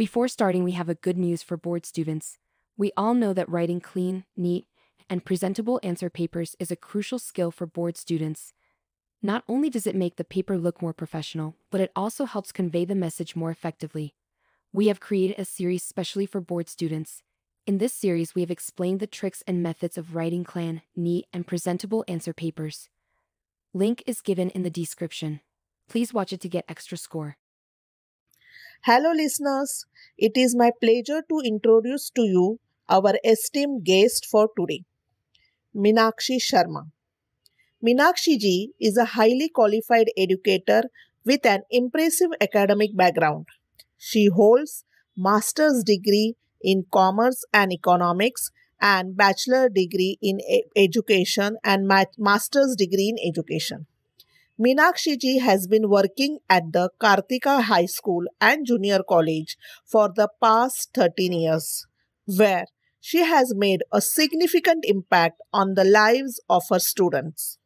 Before starting, we have a good news for board students. We all know that writing clean, neat, and presentable answer papers is a crucial skill for board students. Not only does it make the paper look more professional, but it also helps convey the message more effectively. We have created a series specially for board students. In this series, we have explained the tricks and methods of writing clean, neat, and presentable answer papers. Link is given in the description. Please watch it to get extra score. Hello listeners, it is my pleasure to introduce to you our esteemed guest for today, Meenakshi Sharma. Meenakshi ji is a highly qualified educator with an impressive academic background. She holds master's degree in commerce and economics and bachelor degree in education and master's degree in education. Meenakshi ji has been working at the Kartika High School and Junior College for the past 13 years, where she has made a significant impact on the lives of her students.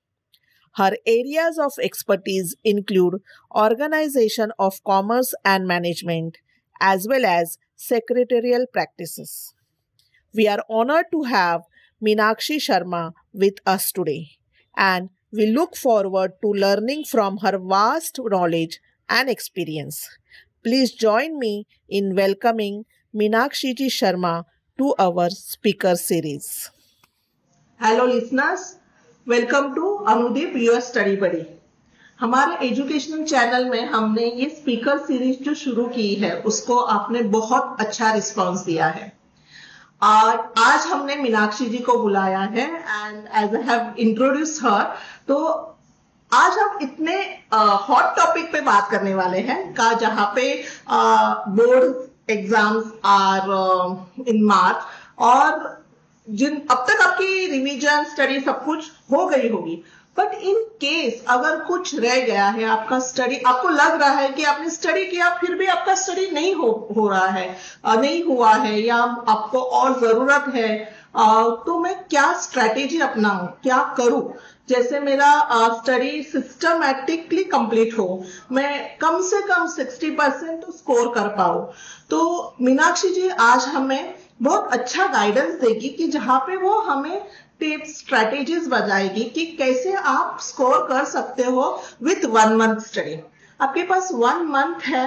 Her areas of expertise include organization of commerce and management, as well as secretarial practices. We are honored to have Meenakshi Sharma with us today, and we look forward to learning from her vast knowledge and experience. Please join me in welcoming Meenakshi ji Sharma to our speaker series. Hello listeners, welcome to Anudeep US Study Buddy. हमारे educational channel में हमने ये speaker series जो शुरू की है उसको आपने बहुत अच्छा रिस्पांस दिया है। आज हमने मीनाक्षी जी को बुलाया है and as I have introduce her, तो आज हम इतने हॉट टॉपिक पे बात करने वाले हैं का जहां पे बोर्ड एग्जाम्स आर इन मार्च और अब तक आपकी रिवीजन स्टडी सब कुछ हो गई होगी, बट इन केस अगर कुछ रह गया है आपका स्टडी, आपको लग रहा है कि आपने स्टडी किया फिर भी आपका स्टडी नहीं हो रहा है, नहीं हुआ है या आपको और जरूरत है, तो मैं क्या स्ट्रैटेजी अपनाऊं, क्या करूं जैसे मेरा स्टडी सिस्टमैटिकली कंप्लीट हो, मैं कम से कम 60% तो स्कोर कर पाऊं। तो मीनाक्षी जी आज हमें बहुत अच्छा गाइडेंस देगी कि जहां पे वो हमें टिप्स स्ट्रैटेजीज बताएगी कि कैसे आप स्कोर कर सकते हो विथ 1 मंथ स्टडी। आपके पास 1 मंथ है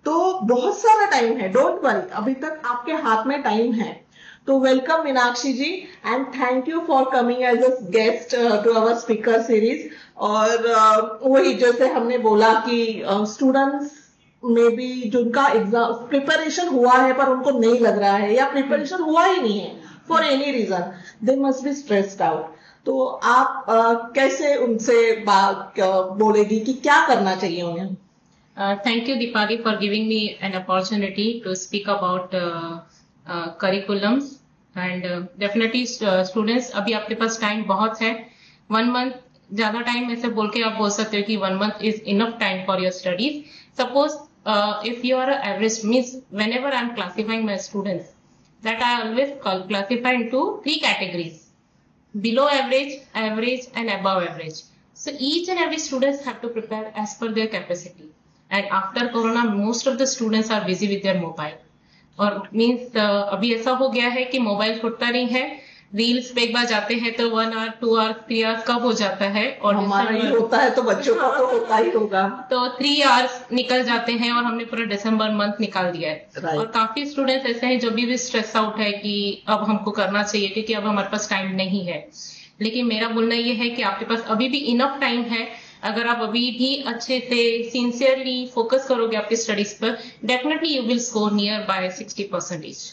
तो बहुत सारा टाइम है, डोंट वरी, अभी तक आपके हाथ में टाइम है। तो welcome Meenakshi ji and thank you for coming as a guest to our speaker series. और वही जैसे हमने बोला कि स्टूडेंट्स में भी जिनका एग्जाम प्रिपरेशन हुआ है पर उनको नहीं लग रहा है या प्रिपरेशन हुआ ही नहीं है for any reason, they must be stressed out, तो आप कैसे उनसे बात बोलेगी कि क्या करना चाहिए उन्हें? Thank you, Deepali, for giving me an opportunity to speak about curriculums and definitely students, अभी आपके पास टाइम बहुत है, 1 मंथ ज्यादा टाइम ऐसे बोल के आप बोल सकते हो कि 1 month is enough time for your studies. Suppose if you are an average, means whenever I am classifying my students, that I always classify into 3 categories: below average, average and above average. So each and every students have to prepare as per their capacity. And after corona most of the students are busy with their mobile, और means अभी ऐसा हो गया है कि mobile छूटता नहीं है, रील्स पे एक बार जाते हैं तो 1 आवर 2 आवर 3 आवर्स कब हो जाता है, और हमारा ही होता है तो बच्चों का तो होता ही होगा, तो 3 आवर्स निकल जाते हैं और हमने पूरा दिसंबर मंथ निकाल दिया है। और काफी स्टूडेंट्स ऐसे हैं जो भी स्ट्रेस आउट है कि अब हमको करना चाहिए क्योंकि अब हमारे पास टाइम नहीं है। लेकिन मेरा बोलना ये है कि आपके पास अभी भी इनफ टाइम है, अगर आप अभी भी अच्छे से सिंसियरली फोकस करोगे आपकी स्टडीज पर, definitely you will score near by 60%।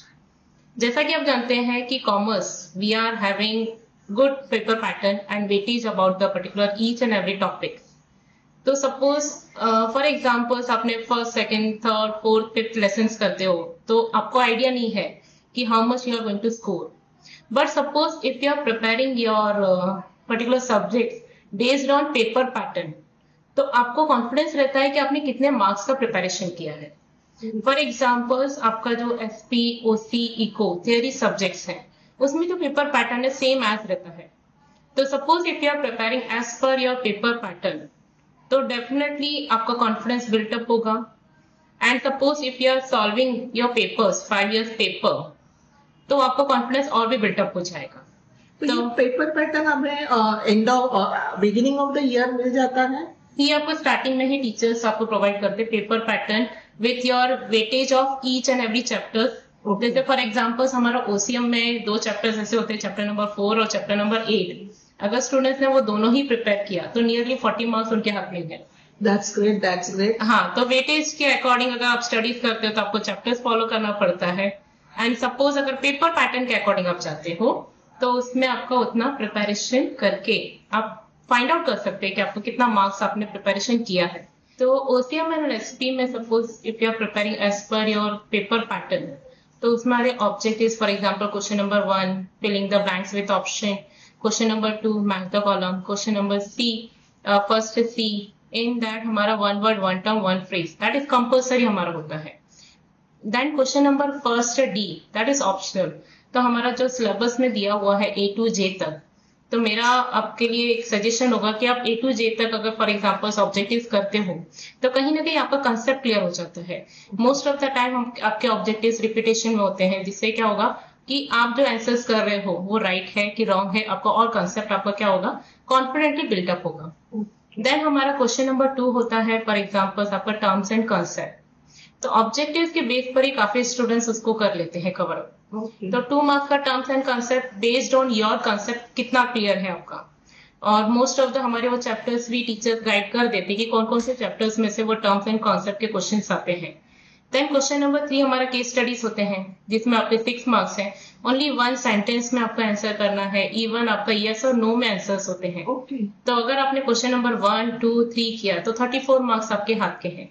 जैसा कि आप जानते हैं कि commerce we are having good paper pattern and weightage about the particular each and every topic. तो सपोज फॉर एग्जाम्पल्स आपने first second third fourth fifth lesson करते हो तो आपको आइडिया नहीं है कि how much you are going to score, but suppose if you are preparing your particular subject based on paper pattern, तो आपको कॉन्फिडेंस रहता है कि आपने कितने मार्क्स का प्रिपरेशन किया है। फॉर एग्जाम्पल्स आपका जो SP OC eco theory subjects हैं उसमें जो पेपर पैटर्न है सेम एज रहता है। तो suppose if you are preparing as per your paper pattern तो डेफिनेटली आपका कॉन्फिडेंस बिल्टअप होगा, and suppose if you are solving your papers 5 years paper, तो आपको कॉन्फिडेंस और भी बिल्टअप हो जाएगा। तो ये पेपर पैटर्न हमें end of beginning of the year मिल जाता है? ये आपको स्टार्टिंग में ही टीचर्स आपको प्रोवाइड करते हैं paper pattern with your weightage of each and every chapter. जैसे फॉर एग्जाम्पल्स हमारा ओसीएम में 2 चैप्टर्स ऐसे होते हैं, चैप्टर नंबर 4 और चैप्टर नंबर 8। अगर स्टूडेंट्स ने वो दोनों ही प्रिपेयर किया तो नियरली 40 मार्क्स उनके हाथ में है। That's great, that's great. हाँ, तो वेटेज के अकॉर्डिंग अगर आप स्टडीज करते हो तो आपको चैप्टर्स फॉलो करना पड़ता है। एंड सपोज अगर पेपर पैटर्न के अकॉर्डिंग आप जाते हो तो उसमें आपका उतना प्रिपरेशन करके आप फाइंड आउट कर सकते हैं कि आपको कितना मार्क्स आपने प्रिपरेशन किया है। तो ओसीएम एंड एसपी में suppose if you are preparing as per your paper pattern, तो उसमें हमारे objectives for example question number 1 filling the blanks with option, question number 2 match the column, question number C first C in that हमारा 1 word 1 term 1 phrase that is compulsory हमारा होता है। Then question number first D that is optional. तो हमारा जो syllabus में दिया हुआ है A to J तक, तो मेरा आपके लिए एक सजेशन होगा कि आप A to J तक अगर फॉर एग्जांपल ऑब्जेक्टिव्स करते हो तो कहीं ना कहीं आपका कंसेप्ट क्लियर हो जाता है। मोस्ट ऑफ द टाइम हम आपके ऑब्जेक्टिव्स रिपीटेशन में होते हैं, जिससे क्या होगा कि आप जो आंसर्स कर रहे हो वो राइट है कि रॉन्ग है, आपका और कंसेप्ट आपका क्या होगा कॉन्फिडेंटली बिल्टअप होगा। देन हमारा क्वेश्चन नंबर 2 होता है फॉर एग्जांपल आपका टर्म्स एंड कंसेप्ट। तो ऑब्जेक्टिव्स के बेस पर ही काफी स्टूडेंट्स उसको कर लेते हैं कवर अप। तो 2 मार्क्स का terms and concept based on your concept कितना क्लियर है आपका। और मोस्ट ऑफ द हमारे वो चैप्टर्स भी टीचर्स गाइड कर देते हैं कि कौन कौन से चैप्टर्स में से वो टर्म्स एंड कॉन्सेप्ट के क्वेश्चंस आते हैं। देन क्वेश्चन नंबर 3 हमारा केस स्टडीज होते हैं, जिसमें आपके 6 मार्क्स हैं। ओनली 1 सेंटेंस में आपको आंसर करना है, इवन आपका यस और नो में आंसर्स होते हैं। तो अगर आपने क्वेश्चन नंबर 1 2 3 किया तो 34 मार्क्स आपके हाथ के हैं,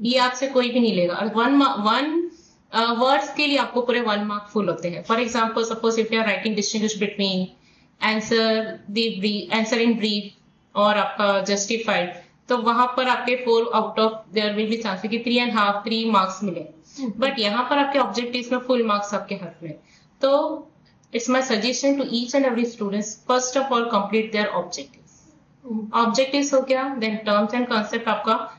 ये आपसे कोई भी नहीं लेगा। और 1 वर्ड्स के लिए आपको पूरे 1 मार्क फुल होते हैं। For example suppose if you are writing distinguish between answer in brief और आपका जस्टिफाइड, तो वहां पर आपके 4 out of there will be chances कि 3.5 मार्क्स मिले। बट यहाँ पर आपके ऑब्जेक्टिव्स में फुल मार्क्स आपके हाथ में। तो it's my suggestion to each and every students first of all complete their objectives हो गया, देन टर्म्स एंड कॉन्सेप्ट आपका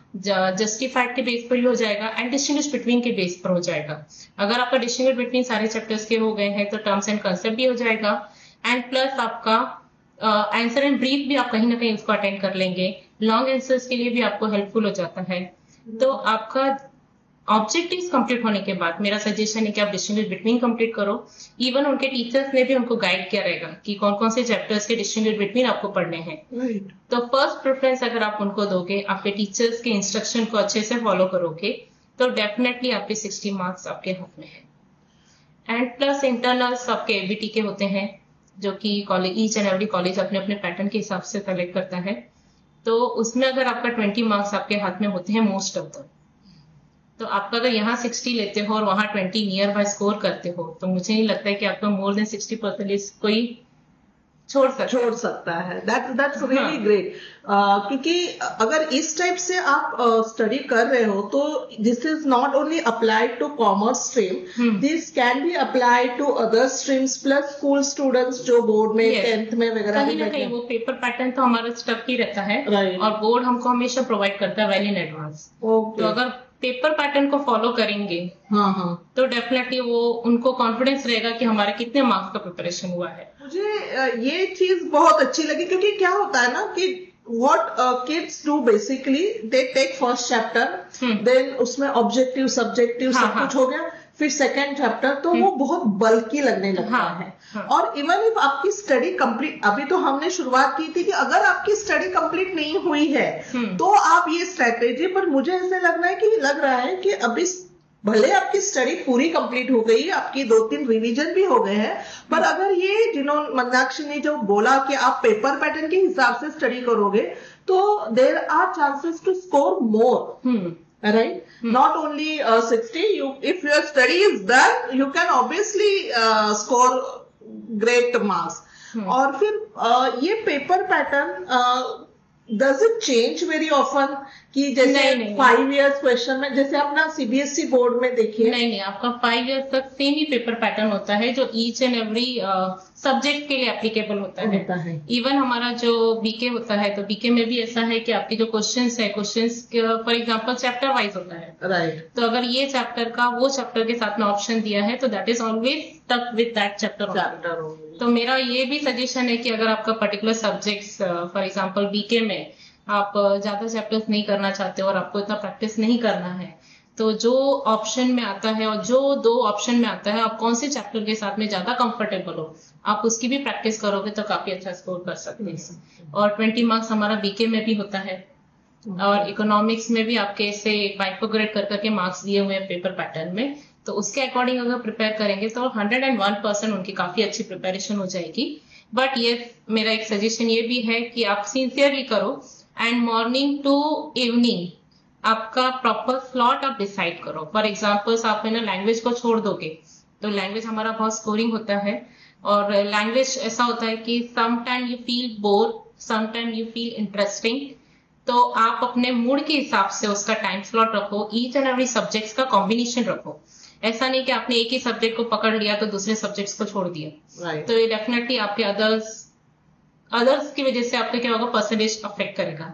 जस्टिफाइड के बेस पर ही हो जाएगा एंड डिस्टिंग्विश बिटवीन के बेस पर हो जाएगा। अगर आपका डिस्टिंग्विश बिटवीन सारे चैप्टर्स के हो गए हैं तो टर्म्स एंड कॉन्सेप्ट भी हो जाएगा एंड प्लस आपका आंसर एंड ब्रीफ भी आप कहीं ना कहीं उसको अटेंड कर लेंगे। लॉन्ग आंसर्स के लिए भी आपको हेल्पफुल हो जाता है। तो आपका ऑब्जेक्टिव्स कंप्लीट होने के बाद मेरा सजेशन है कि आप डिस्टिंग्विश बिटवीन कंप्लीट करो। इवन उनके टीचर्स ने भी उनको गाइड किया रहेगा कि कौन कौन से चैप्टर्स के डिस्टिंग्विश बिटवीन आपको पढ़ने हैं। तो फर्स्ट प्रेफरेंस अगर आप उनको दोगे, आपके टीचर्स के इंस्ट्रक्शन को अच्छे से फॉलो करोगे, तो डेफिनेटली आपके 60 मार्क्स आपके हाथ में है। एंड प्लस इंटरनल्स आपके एबीटी के होते हैं, जो कि college each and every college अपने अपने पैटर्न के हिसाब से कलेक्ट करता है। तो उसमें अगर आपका 20 मार्क्स आपके हाथ में होते हैं मोस्ट ऑफ द, तो आपका अगर यहाँ 60 लेते हो और वहां 20 नियर बाय स्कोर करते हो, तो मुझे नहीं लगता है कि आपका मोर देन 60% कोई छोड़ सकता है। That's really great. क्योंकि अगर इस टाइप से आप स्टडी कर रहे हो तो this is not only applied to commerce stream, this can be applied to other streams plus school students जो बोर्ड में 10th में वगैरह कहीं ना कहीं वो पेपर पैटर्न तो हमारा स्टक ही रहता है। और बोर्ड हमको हमेशा प्रोवाइड करता है वेल इन एडवांस। तो अगर पेपर पैटर्न को फॉलो करेंगे तो डेफिनेटली वो उनको कॉन्फिडेंस रहेगा कि हमारे कितने मार्क्स का प्रिपरेशन हुआ है। मुझे ये चीज बहुत अच्छी लगी, क्योंकि क्या होता है ना कि what kids do basically they take first chapter, then उसमें objective subjective सब कुछ हो गया, फिर सेकेंड चैप्टर तो वो बहुत बल्कि लगने लगता है। और इवन इफ आपकी स्टडी कंप्लीट, अभी तो हमने शुरुआत की थी कि अगर आपकी स्टडी कंप्लीट नहीं हुई है तो आप ये स्ट्रेटेजी, पर मुझे ऐसे लग रहा है कि अभी भले आपकी स्टडी पूरी कंप्लीट हो गई, आपकी 2-3 रिवीजन भी हो गए हैं, पर अगर ये जिन्होंने मन्नाक्षी ने जो बोला कि आप पेपर पैटर्न के हिसाब से स्टडी करोगे तो there are chances to score more, right? Not only 60, if your study is done, you can obviously score great marks. और फिर ये paper pattern does it change very often कि जैसे नहीं। 5 इयर्स क्वेश्चन में जैसे अपना सीबीएसई बोर्ड में देखिए? नहीं, आपका 5 इयर्स तक सेम ही पेपर पैटर्न होता है जो ईच एंड एवरी सब्जेक्ट के लिए एप्लीकेबल होता है। इवन हमारा जो बीके होता है तो बीके में भी ऐसा है कि आपके जो क्वेश्चंस है, questions for example chapter wise होता है। राइट। तो अगर ये चैप्टर का वो चैप्टर के साथ में ऑप्शन दिया है तो that is always stuck with that chapter. तो मेरा ये भी सजेशन है कि अगर आपका particular subjects for example BK में आप ज्यादा चैप्टर्स नहीं करना चाहते और आपको इतना प्रैक्टिस नहीं करना है, तो जो ऑप्शन में आता है और जो 2 ऑप्शन में आता है, आप कौन से चैप्टर के साथ में ज्यादा कंफर्टेबल हो, आप उसकी भी प्रैक्टिस करोगे तो काफी अच्छा स्कोर कर सकते हैं। और 20 मार्क्स हमारा बीके में भी होता है और इकोनॉमिक्स में भी आपके ऐसे बाइफोग्रेड कर करके मार्क्स दिए हुए हैं पेपर पैटर्न में। तो उसके अकॉर्डिंग अगर प्रिपेयर करेंगे तो 101% उनकी काफी अच्छी प्रिपरेशन हो जाएगी। बट ये मेरा एक सजेशन ये भी है कि आप सिंसियरली करो एंड मॉर्निंग टू इवनिंग आपका प्रॉपर स्लॉट आप डिसाइड करो। फॉर एग्जाम्पल्स आप है ना लैंग्वेज को छोड़ दोगे तो लैंग्वेज हमारा बहुत स्कोरिंग होता है और लैंग्वेज ऐसा होता है कि some time you feel bore, some time you feel interesting. तो आप अपने मूड के हिसाब से उसका टाइम स्लॉट रखो, ईच एंड एवरी सब्जेक्ट्स का कॉम्बिनेशन रखो। ऐसा नहीं कि आपने एक ही सब्जेक्ट को पकड़ लिया तो दूसरे सब्जेक्ट्स को छोड़ दिया। तो ये डेफिनेटली आपके अदर्स की वजह से आपका क्या होगा, परसेंटेज अफेक्ट करेगा।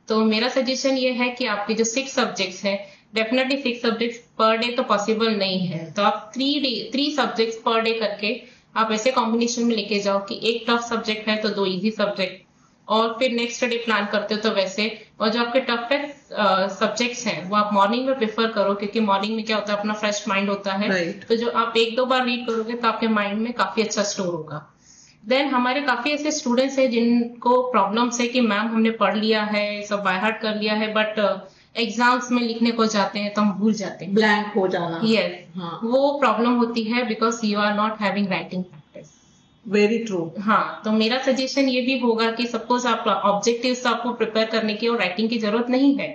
तो मेरा सजेशन ये है कि आपके जो 6 सब्जेक्ट्स हैं, डेफिनेटली 6 सब्जेक्ट्स पर डे तो पॉसिबल नहीं है, तो आप 3 सब्जेक्ट्स पर डे करके आप ऐसे कॉम्बिनेशन में लेके जाओ कि एक टफ सब्जेक्ट है तो 2 इजी सब्जेक्ट, और फिर नेक्स्ट डे प्लान करते हो तो वैसे। और जो आपके टफेस्ट सब्जेक्ट्स हैं वो आप मॉर्निंग में प्रेफर करो, क्योंकि मॉर्निंग में क्या होता है, अपना फ्रेश माइंड होता है। तो जो आप 1-2 बार रीड करोगे तो आपके माइंड में काफी अच्छा स्टोर होगा। देन हमारे काफी ऐसे स्टूडेंट्स हैं जिनको प्रॉब्लम्स है कि मैम हमने पढ़ लिया है, सब बाय हार्ट कर लिया है, बट एग्जाम्स में लिखने को जाते हैं तो हम भूल जाते हैं, ब्लैंक हो जाना। यस, वो प्रॉब्लम होती है because you are not having writing practice. Very true. हाँ, तो मेरा सजेशन ये भी होगा कि सपोज आप ऑब्जेक्टिव्स आपको प्रिपेयर करने की और राइटिंग की जरूरत नहीं है,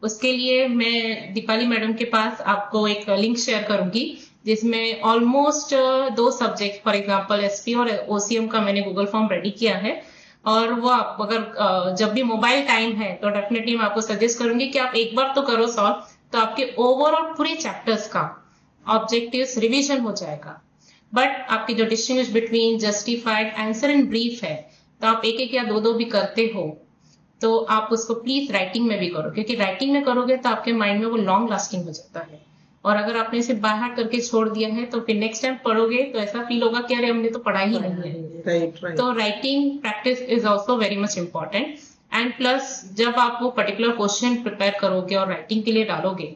उसके लिए मैं दीपाली मैडम के पास आपको एक लिंक शेयर करूंगी जिसमें almost 2 subject for example SP और ओसीएम का मैंने गूगल फॉर्म रेडी किया है। और वो आप अगर जब भी मोबाइल टाइम है तो डेफिनेटली मैं आपको सजेस्ट करूंगी कि आप एक बार तो करो सॉल्व, तो आपके ओवरऑल पूरे चैप्टर्स का ऑब्जेक्टिव्स रिवीजन हो जाएगा। बट आपकी जो distinguish between justified answer and brief है, तो आप 1-1 या 2-2 भी करते हो तो आप उसको प्लीज राइटिंग में भी करो, क्योंकि राइटिंग में करोगे तो आपके माइंड में वो लॉन्ग लास्टिंग हो जाता है। और अगर आपने इसे बाय हार्ट करके छोड़ दिया है तो फिर नेक्स्ट टाइम पढ़ोगे तो ऐसा फील होगा कि अरे हमने तो पढ़ा ही नहीं है। राइट। तो writing practice is also very much important. And plus जब आप वो पर्टिकुलर क्वेश्चन प्रिपेयर करोगे और राइटिंग के लिए डालोगे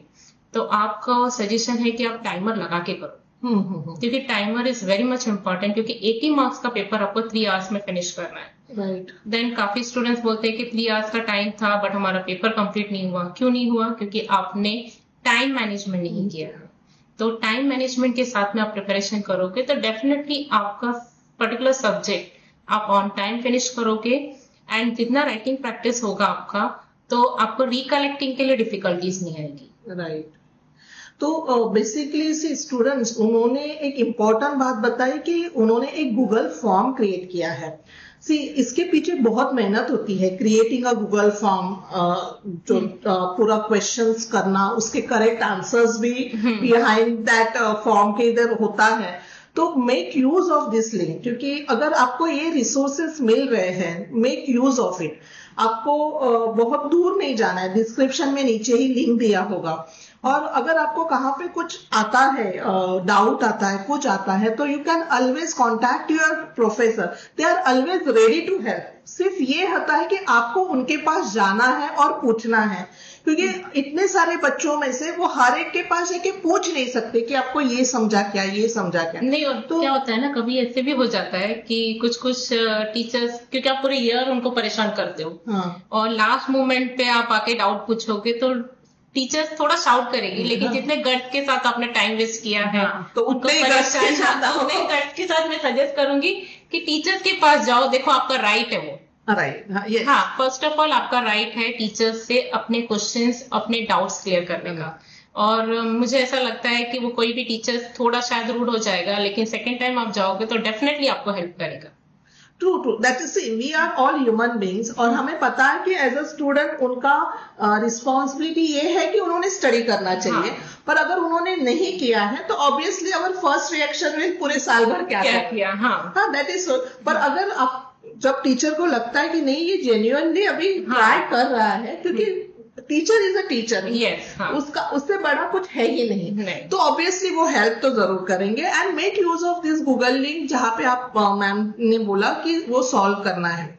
तो आपका सजेशन है कि आप टाइमर लगा के करो, क्योंकि timer is very much important, क्योंकि 80 मार्क्स का पेपर आपको 3 आवर्स में फिनिश करना है। राइट। देन काफी स्टूडेंट्स बोलते हैं कि 3 आवर्स का टाइम था बट हमारा पेपर कंप्लीट नहीं हुआ। क्यों नहीं हुआ? क्योंकि आपने टाइम मैनेजमेंट नहीं किया। तो टाइम मैनेजमेंट के साथ में आप प्रिपरेशन करोगे तो डेफिनेटली आपका पर्टिकुलर सब्जेक्ट आप ऑन टाइम फिनिश करोगे। एंड जितना राइटिंग प्रैक्टिस होगा आपका, तो आपको रिकलेक्टिंग के लिए डिफिकल्टीज नहीं आएगी। राइट। तो बेसिकली स्टूडेंट्स, उन्होंने एक इम्पोर्टेंट बात बताई कि उन्होंने एक गूगल फॉर्म क्रिएट किया है। इसके पीछे बहुत मेहनत होती है, क्रिएटिंग अ गूगल फॉर्म, जो पूरा क्वेश्चंस करना, उसके करेक्ट आंसर्स भी बिहाइंड दैट फॉर्म के इधर होता है। तो make use of this link, क्योंकि अगर आपको ये रिसोर्सेस मिल रहे हैं, मेक यूज ऑफ इट। आपको बहुत दूर नहीं जाना है, डिस्क्रिप्शन में नीचे ही लिंक दिया होगा। और अगर आपको कहाँ पे कुछ आता है, डाउट आता है, कुछ आता है, तो you can always contact your professor, they are always ready to help. सिर्फ ये होता है कि आपको उनके पास जाना है और पूछना है, क्योंकि इतने सारे बच्चों में से वो हर एक के पास है कि पूछ नहीं सकते कि आपको ये समझा क्या, ये समझा क्या नहीं। और तो क्या होता है ना, कभी ऐसे भी हो जाता है कि कुछ टीचर्स, क्योंकि आप पूरे ईयर उनको परेशान करते हो, और लास्ट मोमेंट पे आप आके डाउट पूछोगे तो टीचर्स थोड़ा शाउट करेगी, लेकिन जितने गट्स के साथ आपने टाइम वेस्ट किया है तो उतने गट्स के साथ मैं सजेस्ट करूंगी कि टीचर्स के पास जाओ। देखो आपका राइट है वो, राइट। हाँ, फर्स्ट ऑफ ऑल आपका राइट है टीचर्स से अपने क्वेश्चंस, अपने डाउट्स क्लियर करने का। और मुझे ऐसा लगता है कि वो कोई भी टीचर थोड़ा शायद रूड हो जाएगा, लेकिन सेकेंड टाइम आप जाओगे तो डेफिनेटली आपको हेल्प करेगा। True true that is we are all human beings, और हमें पता है कि एज अ स्टूडेंट उनका रिस्पॉन्सिबिलिटी ये है कि उन्होंने स्टडी करना चाहिए। पर अगर उन्होंने नहीं किया है तो obviously our first reaction will पूरे साल भर क्या किया। हाँ दैट इज सो। पर अगर आप जब टीचर को लगता है कि नहीं ये जेन्युइनली अभी ट्राई कर रहा है, क्योंकि टीचर इज अ टीचर, उसका उससे बड़ा कुछ है ही नहीं, तो ऑब्वियसली वो हेल्प तो जरूर करेंगे। And make use of this Google link जहां पे आप मैम ने बोला कि वो सॉल्व करना है।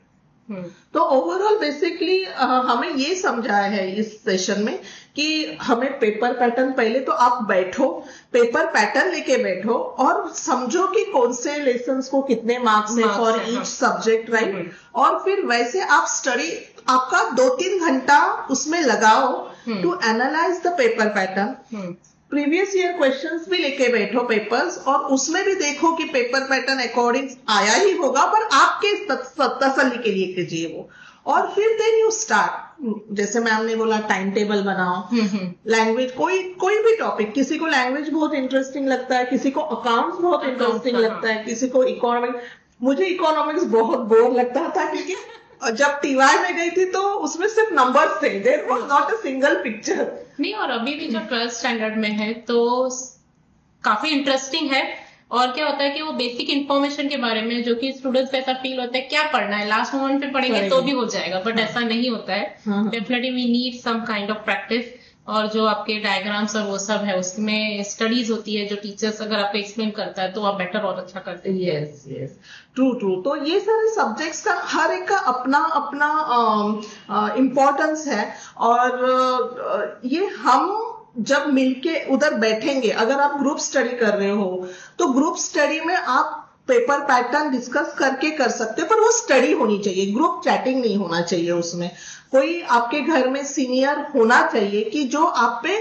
तो ओवरऑल बेसिकली हमें ये समझाया है इस सेशन में कि हमें पेपर पैटर्न, पहले तो आप बैठो, पेपर पैटर्न लेके बैठो और समझो कि कौन से लेसन्स को कितने मार्क्स है फॉर ईच सब्जेक्ट, राइट। और फिर वैसे आप स्टडी, आपका 2-3 घंटा उसमें लगाओ to analyse the paper pattern. Previous year questions भी लेके बैठो पेपर्स, और उसमें भी देखो कि पेपर पैटर्न अकॉर्डिंग आया ही होगा, पर आपके तसल्ली के लिए कीजिए वो। और फिर देन यू स्टार्ट, जैसे मैम ने बोला टाइम टेबल बनाओ। लैंग्वेज, कोई भी टॉपिक, किसी को लैंग्वेज बहुत इंटरेस्टिंग लगता है, किसी को अकाउंट्स बहुत इंटरेस्टिंग लगता है, किसी को इकोनॉमिक्स। मुझे इकोनॉमिक्स बहुत बोर लगता था, क्योंकि जब टीवाई में गई थी तो उसमें सिर्फ नंबर्स थे, there was not a single picture. नहीं, और अभी भी जो 12th स्टैंडर्ड में है तो काफी इंटरेस्टिंग है। और क्या होता है कि वो बेसिक इन्फॉर्मेशन के बारे में, जो कि स्टूडेंट्स को ऐसा फील होता है क्या पढ़ना है, लास्ट मोमेंट पे पढ़ेंगे तो भी हो जाएगा, बट ऐसा नहीं होता है। Definitely we need some kind of practice. और जो आपके डायग्राम्स और वो सब है उसमें स्टडीज होती है, जो टीचर्स अगर आपको एक्सप्लेन करता है तो आप बेटर और अच्छा करते हैं। Yes yes, true true. तो ये सारे सब्जेक्ट्स का हर एक का अपना अपना इम्पोर्टेंस है, और ये हम जब मिलके उधर बैठेंगे, अगर आप ग्रुप स्टडी कर रहे हो तो ग्रुप स्टडी में आप पेपर पैटर्न डिस्कस करके कर सकते हो, पर वो स्टडी होनी चाहिए, ग्रुप चैटिंग नहीं होना चाहिए। उसमें कोई आपके घर में सीनियर होना चाहिए कि जो आप पे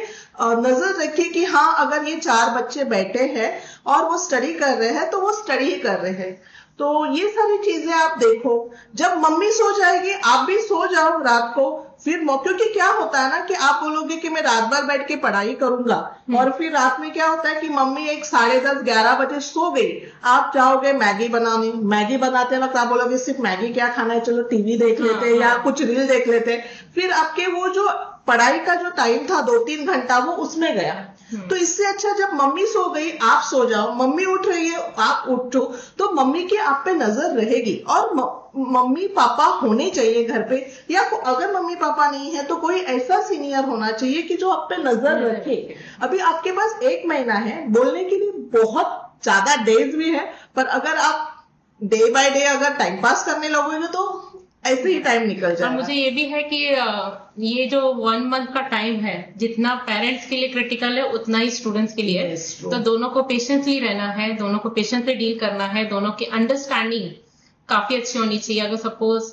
नजर रखे कि हाँ, अगर ये 4 बच्चे बैठे हैं और वो स्टडी कर रहे हैं तो वो स्टडी ही कर रहे हैं। तो ये सारी चीजें आप देखो। जब मम्मी सो जाएगी आप भी सो जाओ रात को, फिर क्योंकि क्या होता है ना कि आप बोलोगे कि मैं रात भर बैठ के पढ़ाई करूंगा, और फिर रात में क्या होता है कि मम्मी 10:30-11 बजे सो गई, आप जाओगे मैगी बनाने। मैगी बनाते वक्त आप बोलोगे सिर्फ मैगी क्या खाना है, चलो टीवी देख लेते या कुछ रील देख लेते। फिर आपके वो जो पढ़ाई का जो टाइम था 2-3 घंटा, वो उसमें गया। तो इससे अच्छा जब मम्मी सो गई आप सो जाओ, मम्मी उठ रही है आप उठो, तो मम्मी की आप पे नजर रहेगी। और मम्मी पापा होने चाहिए घर पे, या अगर मम्मी पापा नहीं है तो कोई ऐसा सीनियर होना चाहिए कि जो आप पे नजर रखे। अभी आपके पास 1 महीना है, बोलने के लिए बहुत ज्यादा डेज भी है, पर अगर आप डे बाय डे अगर टाइम पास करने लगोगे तो ऐसे ही टाइम निकल जाएगा। और मुझे ये भी है कि ये जो 1 मंथ का टाइम है, जितना पेरेंट्स के लिए क्रिटिकल है उतना ही स्टूडेंट्स के लिए है। तो दोनों को पेशेंसली रहना है, दोनों को पेशेंसली डील करना है, दोनों की अंडरस्टैंडिंग काफी अच्छी होनी चाहिए। अगर सपोज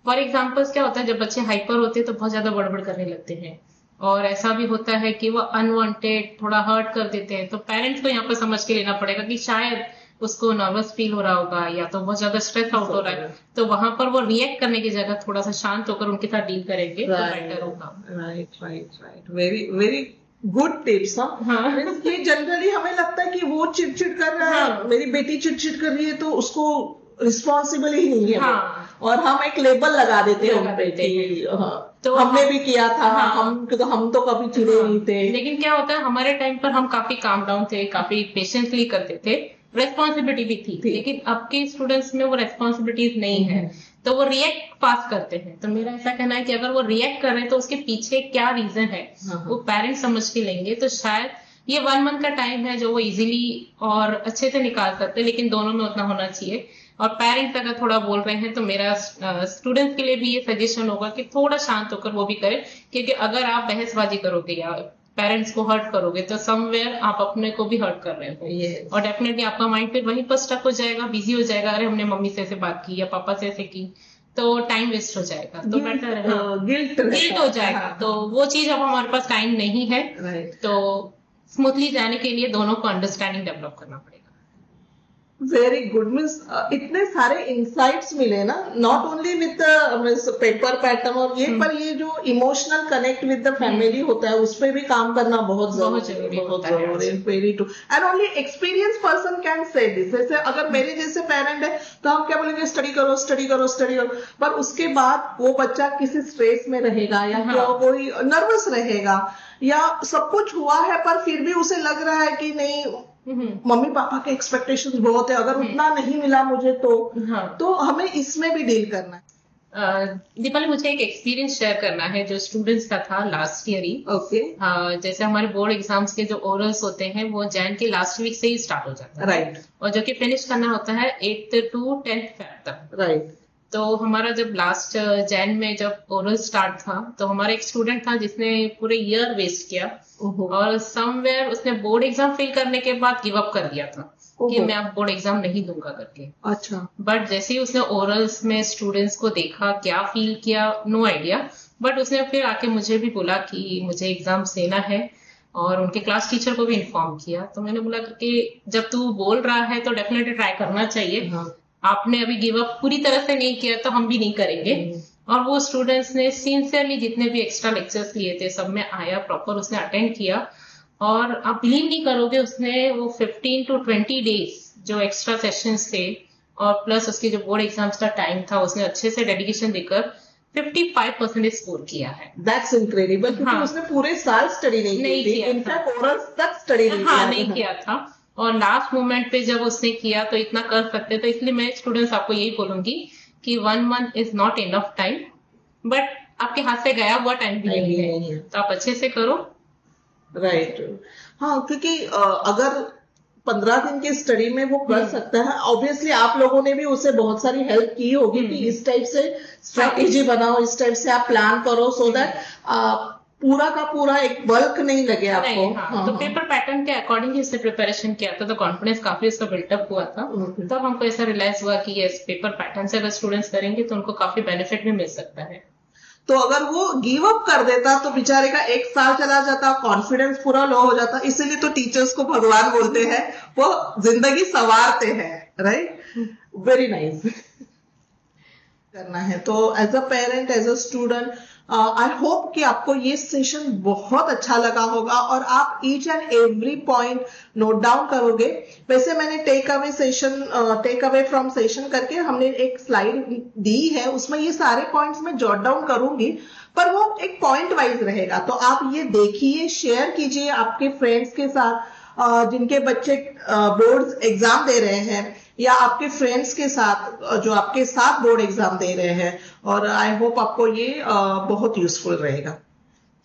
फॉर एग्जाम्पल क्या होता है, जब बच्चे हाइपर होते हैं तो बहुत ज्यादा बड़बड़ करने लगते हैं, और ऐसा भी होता है कि वो अनवांटेड थोड़ा हर्ट कर देते हैं। तो पेरेंट्स को यहाँ पर समझ के लेना पड़ेगा कि शायद उसको नर्वस फील हो रहा होगा या तो बहुत ज्यादा स्ट्रेस आउट हो रहा है, तो वहां पर वो रिएक्ट करने की जगह थोड़ा सा शांत होकर उनके साथ डील करेंगे तो बेटर होगा। Right right right, very very good tips. ये जनरली हमें लगता है कि वो चिड़चिड़ कर रहा है, मेरी बेटी चिड़चिड़ कर रही है तो उसको रिस्पॉन्सिबल ही नहीं है, और हम एक लेबल लगा देते हैं उन पे कि तो हमने भी किया था, हम तो कभी चिड़े नहीं थे। लेकिन क्या होता है, हमारे टाइम पर हम काफी काम डाउन थे, काफी पेशेंसली करते थे, रेस्पॉन्सिबिलिटी भी थी। लेकिन अब के स्टूडेंट्स में वो रेस्पॉन्सिबिलिटीज नहीं है, तो वो रिएक्ट पास करते हैं। तो मेरा ऐसा कहना है कि अगर वो रिएक्ट कर रहे हैं तो उसके पीछे क्या रीजन है वो पेरेंट्स समझ के लेंगे, तो शायद ये 1 मंथ का टाइम है जो वो इजीली और अच्छे से निकाल सकते हैं। लेकिन दोनों में उतना होना चाहिए। और पेरेंट्स अगर थोड़ा बोल रहे हैं तो मेरा स्टूडेंट्स के लिए भी ये सजेशन होगा कि थोड़ा शांत होकर वो भी करें, क्योंकि अगर आप बहसबाजी करोगे या पेरेंट्स को हर्ट करोगे तो समवेयर आप अपने को भी हर्ट कर रहे हो। और डेफिनेटली आपका माइंड फिर वहीं पर स्टक हो जाएगा, बिजी हो जाएगा, अरे हमने मम्मी से ऐसे बात की या पापा से ऐसे की, तो टाइम वेस्ट हो जाएगा। तो बेटर है, गिल्ट हो जाएगा। तो वो चीज अब हमारे पास टाइम नहीं है, तो स्मूथली जाने के लिए दोनों को अंडरस्टैंडिंग डेवलप करना पड़ेगा। वेरी गुड मीन्स इतने सारे इंसाइट्स मिले ना, not only with paper pattern और ये, पर ये जो emotional connect with the family होता है उस पर भी काम करना बहुत जरूरी, बहुत जरूरी, very true. And only experience person can say this. जैसे अगर मेरे जैसे पेरेंट है तो हम क्या बोलेंगे, स्टडी करो स्टडी करो स्टडी करो, पर उसके बाद वो बच्चा किसी स्ट्रेस में रहेगा या कोई नर्वस रहेगा या सब कुछ हुआ है पर फिर भी उसे लग रहा है कि नहीं मम्मी पापा के एक्सपेक्टेशंस बहुत है, अगर उतना नहीं मिला मुझे तो हमें इसमें भी डील करना है। दीपाली, मुझे एक एक्सपीरियंस शेयर करना है जो स्टूडेंट्स का था लास्ट ईयर ही। ओके। जैसे हमारे बोर्ड एग्जाम्स के जो ओरल्स होते हैं वो जैन के लास्ट वीक से ही स्टार्ट हो जाता है, राइट, और जो कि फिनिश करना होता है 8th to 10th फेब तक, राइट। तो हमारा जब लास्ट जैन में जब ओरल स्टार्ट था तो हमारा एक स्टूडेंट था जिसने पूरे ईयर वेस्ट किया और समवेयर उसने बोर्ड एग्जाम फेल करने के बाद गिव अप कर दिया था कि मैं अब बोर्ड एग्जाम नहीं दूंगा करके। अच्छा। बट जैसे ही उसने ओरल्स में स्टूडेंट्स को देखा, क्या फील किया, नो आइडिया, बट उसने फिर आके मुझे भी बोला कि मुझे एग्जाम देना है और उनके क्लास टीचर को भी इन्फॉर्म किया। तो मैंने बोला कि जब तू बोल रहा है तो डेफिनेटली ट्राई करना चाहिए। आपने अभी गिव अप पूरी तरह से नहीं किया तो हम भी नहीं करेंगे। और वो स्टूडेंट्स ने सिंसियरली जितने भी एक्स्ट्रा लेक्चर्स लिए थे सब में आया, प्रॉपर उसने अटेंड किया और आप बिलीव नहीं करोगे उसने वो 15 to 20 डेज जो एक्स्ट्रा सेशंस थे और प्लस उसके जो बोर्ड एग्जाम्स का टाइम था उसने अच्छे से डेडिकेशन देकर 55% स्कोर किया है। दैट्स इनक्रेडिबल, क्योंकि उसने पूरे साल स्टडी नहीं की, इनफैक्ट ओरल्स तक स्टडी नहीं किया था और लास्ट मोमेंट पे जब उसने किया तो इतना कर सकते। तो इसलिए मैं स्टूडेंट्स आपको यही बोलूंगी कि 1 month is not enough time, but आपके हाथ से गया हुआ टाइम भी नहीं है, तो आप अच्छे से करो। राइट। हाँ, क्योंकि अगर 15 दिन की स्टडी में वो कर सकता है, ऑब्वियसली आप लोगों ने भी उसे बहुत सारी हेल्प की होगी कि इस टाइप से स्ट्रेटेजी बनाओ, इस टाइप से आप प्लान करो, सो दैट पूरा का पूरा एक बल्क नहीं लगे आपको। तो पेपर पैटर्न के अकॉर्डिंग उसने प्रिपरेशन किया था तो कॉन्फिडेंस काफी उसका बिल्टअप हुआ था। तब हमको ऐसा रियलाइज हुआ कि यस, पेपर पैटर्न से अगर स्टूडेंट्स करेंगे तो उनको काफी बेनिफिट भी मिल सकता है। तो अगर वो गिव अप कर देता तो बेचारे का 1 साल चला जाता, कॉन्फिडेंस पूरा लो हो जाता। इसीलिए तो टीचर्स को भगवान बोलते हैं, वो जिंदगी संवारते हैं, राइट। Very nice. करना है तो as a parent, as a student, I hope कि आपको ये सेशन बहुत अच्छा लगा होगा और आप each and every point note down करोगे। वैसे मैंने टेक अवे फ्रॉम सेशन करके हमने एक स्लाइड दी है, उसमें ये सारे पॉइंट्स मैं जॉट डाउन करूंगी, पर वो एक पॉइंट वाइज रहेगा। तो आप ये देखिए, शेयर कीजिए आपके फ्रेंड्स के साथ जिनके बच्चे बोर्ड एग्जाम दे रहे हैं, या आपके फ्रेंड्स के साथ जो आपके साथ बोर्ड एग्जाम दे रहे हैं, और आई होप आपको ये बहुत यूजफुल रहेगा।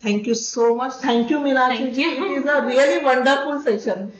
Thank you so much. Thank you Meenakshi ji, it is a really wonderful session.